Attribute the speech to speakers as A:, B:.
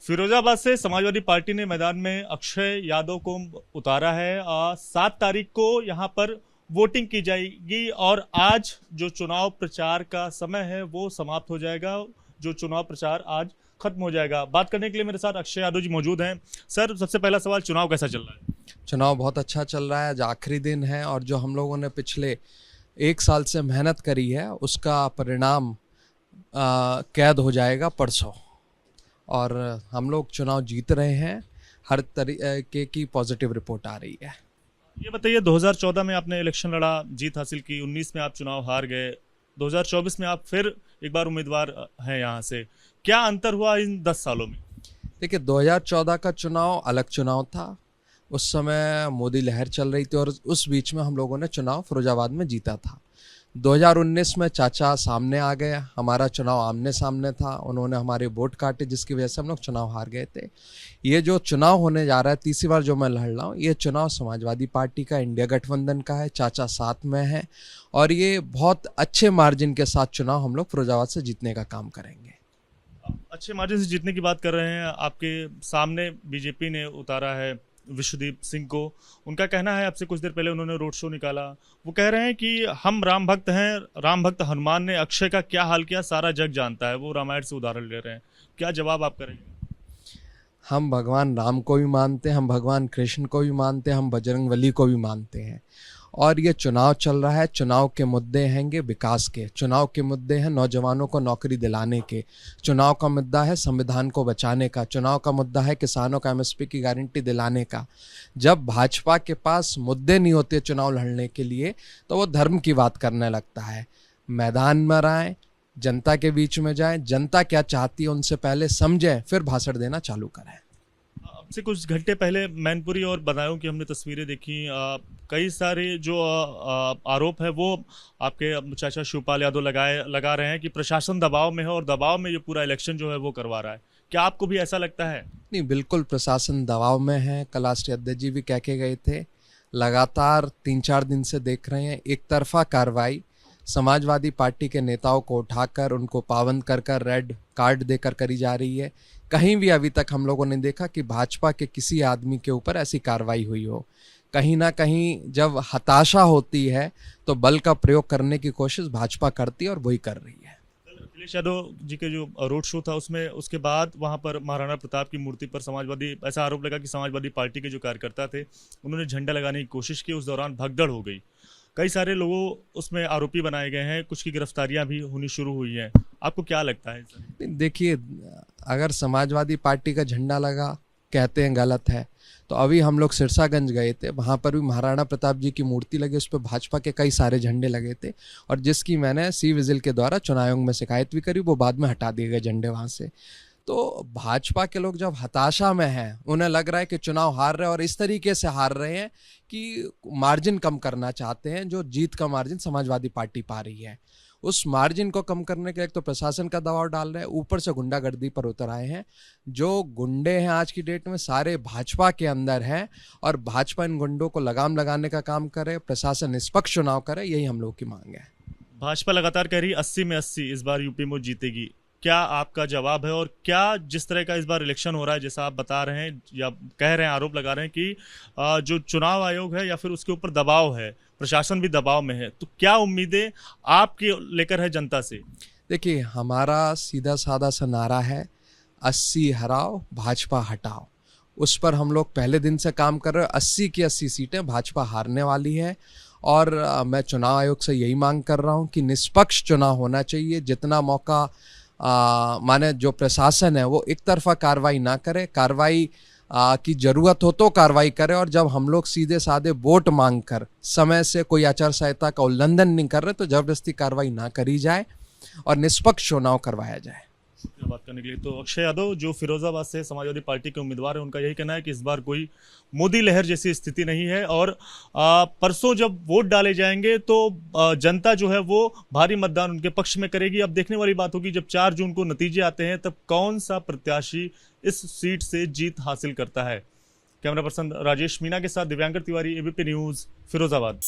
A: फिरोजाबाद से समाजवादी पार्टी ने मैदान में अक्षय यादव को उतारा है। 7 तारीख को यहां पर वोटिंग की जाएगी और आज जो चुनाव प्रचार का समय है वो समाप्त हो जाएगा। जो चुनाव प्रचार आज खत्म हो जाएगा। बात करने के लिए मेरे साथ अक्षय यादव जी मौजूद हैं। सर, सबसे पहला सवाल, चुनाव कैसा चल रहा है?
B: चुनाव बहुत अच्छा चल रहा है। आज आखिरी दिन है और जो हम लोगों ने पिछले 1 साल से मेहनत करी है उसका परिणाम कैद हो जाएगा परसों, और हम लोग चुनाव जीत रहे हैं। हर तरीके की पॉजिटिव रिपोर्ट आ रही है।
A: ये बताइए, 2014 में आपने इलेक्शन लड़ा, जीत हासिल की, 19 में आप चुनाव हार गए, 2024 में आप फिर एक बार उम्मीदवार हैं यहाँ से। क्या अंतर हुआ इन 10 सालों में?
B: देखिए, 2014 का चुनाव अलग चुनाव था। उस समय मोदी लहर चल रही थी और उस बीच में हम लोगों ने चुनाव फिरोजाबाद में जीता था। 2019 में चाचा सामने आ गए, हमारा चुनाव आमने सामने था, उन्होंने हमारे वोट काटे जिसकी वजह से हम लोग चुनाव हार गए थे। ये जो चुनाव होने जा रहा है, तीसरी बार जो मैं लड़ रहा हूँ, ये चुनाव समाजवादी पार्टी का, इंडिया गठबंधन का है। चाचा साथ में है और ये बहुत अच्छे मार्जिन के साथ चुनाव हम लोग फिरोजाबाद से जीतने का काम करेंगे।
A: अच्छे मार्जिन से जीतने की बात कर रहे हैं। आपके सामने बीजेपी ने उतारा है विश्वदीप सिंह को। उनका कहना है, आपसे कुछ देर पहले उन्होंने रोड शो निकाला, वो कह रहे हैं कि हम राम भक्त हैं, राम भक्त हनुमान ने अक्षय का क्या हाल किया सारा जग जानता है। वो रामायण से उदाहरण ले रहे हैं। क्या जवाब आप करेंगे?
B: हम भगवान राम को भी मानते हैं, हम भगवान कृष्ण को भी मानते हैं, हम बजरंगबली को भी मानते हैं। और ये चुनाव चल रहा है, चुनाव के मुद्दे हैंगे विकास के, चुनाव के मुद्दे हैं नौजवानों को नौकरी दिलाने के, चुनाव का मुद्दा है संविधान को बचाने का, चुनाव का मुद्दा है किसानों का एमएसपी की गारंटी दिलाने का। जब भाजपा के पास मुद्दे नहीं होते चुनाव लड़ने के लिए तो वो धर्म की बात करने लगता है। मैदान में आए, जनता के बीच में जाएं, जनता क्या चाहती है उनसे पहले समझें, फिर भाषण देना चालू करें।
A: से कुछ घंटे पहले मैनपुरी और बदायूं की हमने तस्वीरें देखी। कई सारे जो आरोप है वो आपके चाचा शिवपाल यादव लगा रहे हैं कि प्रशासन दबाव में है और दबाव में ये पूरा इलेक्शन जो है वो करवा रहा है। क्या आपको भी ऐसा लगता है?
B: नहीं, बिल्कुल प्रशासन दबाव में है। कल राष्ट्रीय अध्यक्ष जी भी कह के गए थे। लगातार 3-4 दिन से देख रहे हैं एक तरफा कार्रवाई समाजवादी पार्टी के नेताओं को उठाकर उनको पाबंद कर रेड कार्ड देकर करी जा रही है। कहीं भी अभी तक हम लोगों ने देखा कि भाजपा के किसी आदमी के ऊपर ऐसी कार्रवाई हुई हो। कहीं ना कहीं जब हताशा होती है तो बल का प्रयोग करने की कोशिश भाजपा करती है और वही कर रही है।
A: अखिलेश यादव जी के जो रोड शो था उसमें उसके बाद वहां पर महाराणा प्रताप की मूर्ति पर समाजवादी, ऐसा आरोप लगा कि समाजवादी पार्टी के जो कार्यकर्ता थे उन्होंने झंडा लगाने की कोशिश की। उस दौरान भगदड़ हो गई। कई सारे लोगों उसमें आरोपी बनाए गए हैं, कुछ की गिरफ्तारियां भी होनी शुरू हुई हैं। आपको क्या लगता है?
B: देखिए, अगर समाजवादी पार्टी का झंडा लगा कहते हैं गलत है, तो अभी हम लोग सिरसागंज गए थे, वहाँ पर भी महाराणा प्रताप जी की मूर्ति लगी, उस पर भाजपा के कई सारे झंडे लगे थे और जिसकी मैंने सी विजिल के द्वारा चुनाव आयोग में शिकायत भी करी। वो बाद में हटा दिए गए झंडे वहाँ से। तो भाजपा के लोग जब हताशा में हैं, उन्हें लग रहा है कि चुनाव हार रहे हैं और इस तरीके से हार रहे हैं कि मार्जिन कम करना चाहते हैं। जो जीत का मार्जिन समाजवादी पार्टी पा रही है, उस मार्जिन को कम करने के लिए तो प्रशासन का दबाव डाल रहे हैं, ऊपर से गुंडागर्दी पर उतर आए हैं। जो गुंडे हैं आज की डेट में सारे भाजपा के अंदर हैं और भाजपा इन गुंडों को लगाम लगाने का काम करे, प्रशासन निष्पक्ष चुनाव करे, यही हम लोग की मांग है।
A: भाजपा लगातार कह रही 80 में 80 इस बार यूपी में जीतेगी। क्या आपका जवाब है? और क्या जिस तरह का इस बार इलेक्शन हो रहा है, जैसा आप बता रहे हैं या कह रहे हैं, आरोप लगा रहे हैं कि जो चुनाव आयोग है या फिर उसके ऊपर दबाव है, प्रशासन भी दबाव में है, तो क्या उम्मीदें आपके लेकर है जनता से?
B: देखिए, हमारा सीधा साधा सा नारा है, 80 हराओ भाजपा हटाओ। उस पर हम लोग पहले दिन से काम कर रहे हैं। 80 की 80 सीटें भाजपा हारने वाली है और मैं चुनाव आयोग से यही मांग कर रहा हूँ कि निष्पक्ष चुनाव होना चाहिए। जितना मौका माने जो प्रशासन है वो एक तरफा कार्रवाई ना करे, कार्रवाई की जरूरत हो तो कार्रवाई करे। और जब हम लोग सीधे साधे वोट मांग कर समय से कोई आचार संहिता का उल्लंघन नहीं कर रहे तो जबरदस्ती कार्रवाई ना करी जाए और निष्पक्ष चुनाव करवाया जाए।
A: बात करने के लिए तो अक्षय यादव जो फिरोजाबाद से समाजवादी पार्टी के उम्मीदवार है, उनका यही कहना है कि इस बार कोई मोदी लहर जैसी स्थिति नहीं है और परसों जब वोट डाले जाएंगे तो जनता जो है वो भारी मतदान उनके पक्ष में करेगी। अब देखने वाली बात होगी जब 4 जून को नतीजे आते हैं तब कौन सा प्रत्याशी इस सीट से जीत हासिल करता है। कैमरा पर्सन राजेश मीना के साथ दिव्यांकर तिवारी, एबीपी न्यूज, फिरोजाबाद।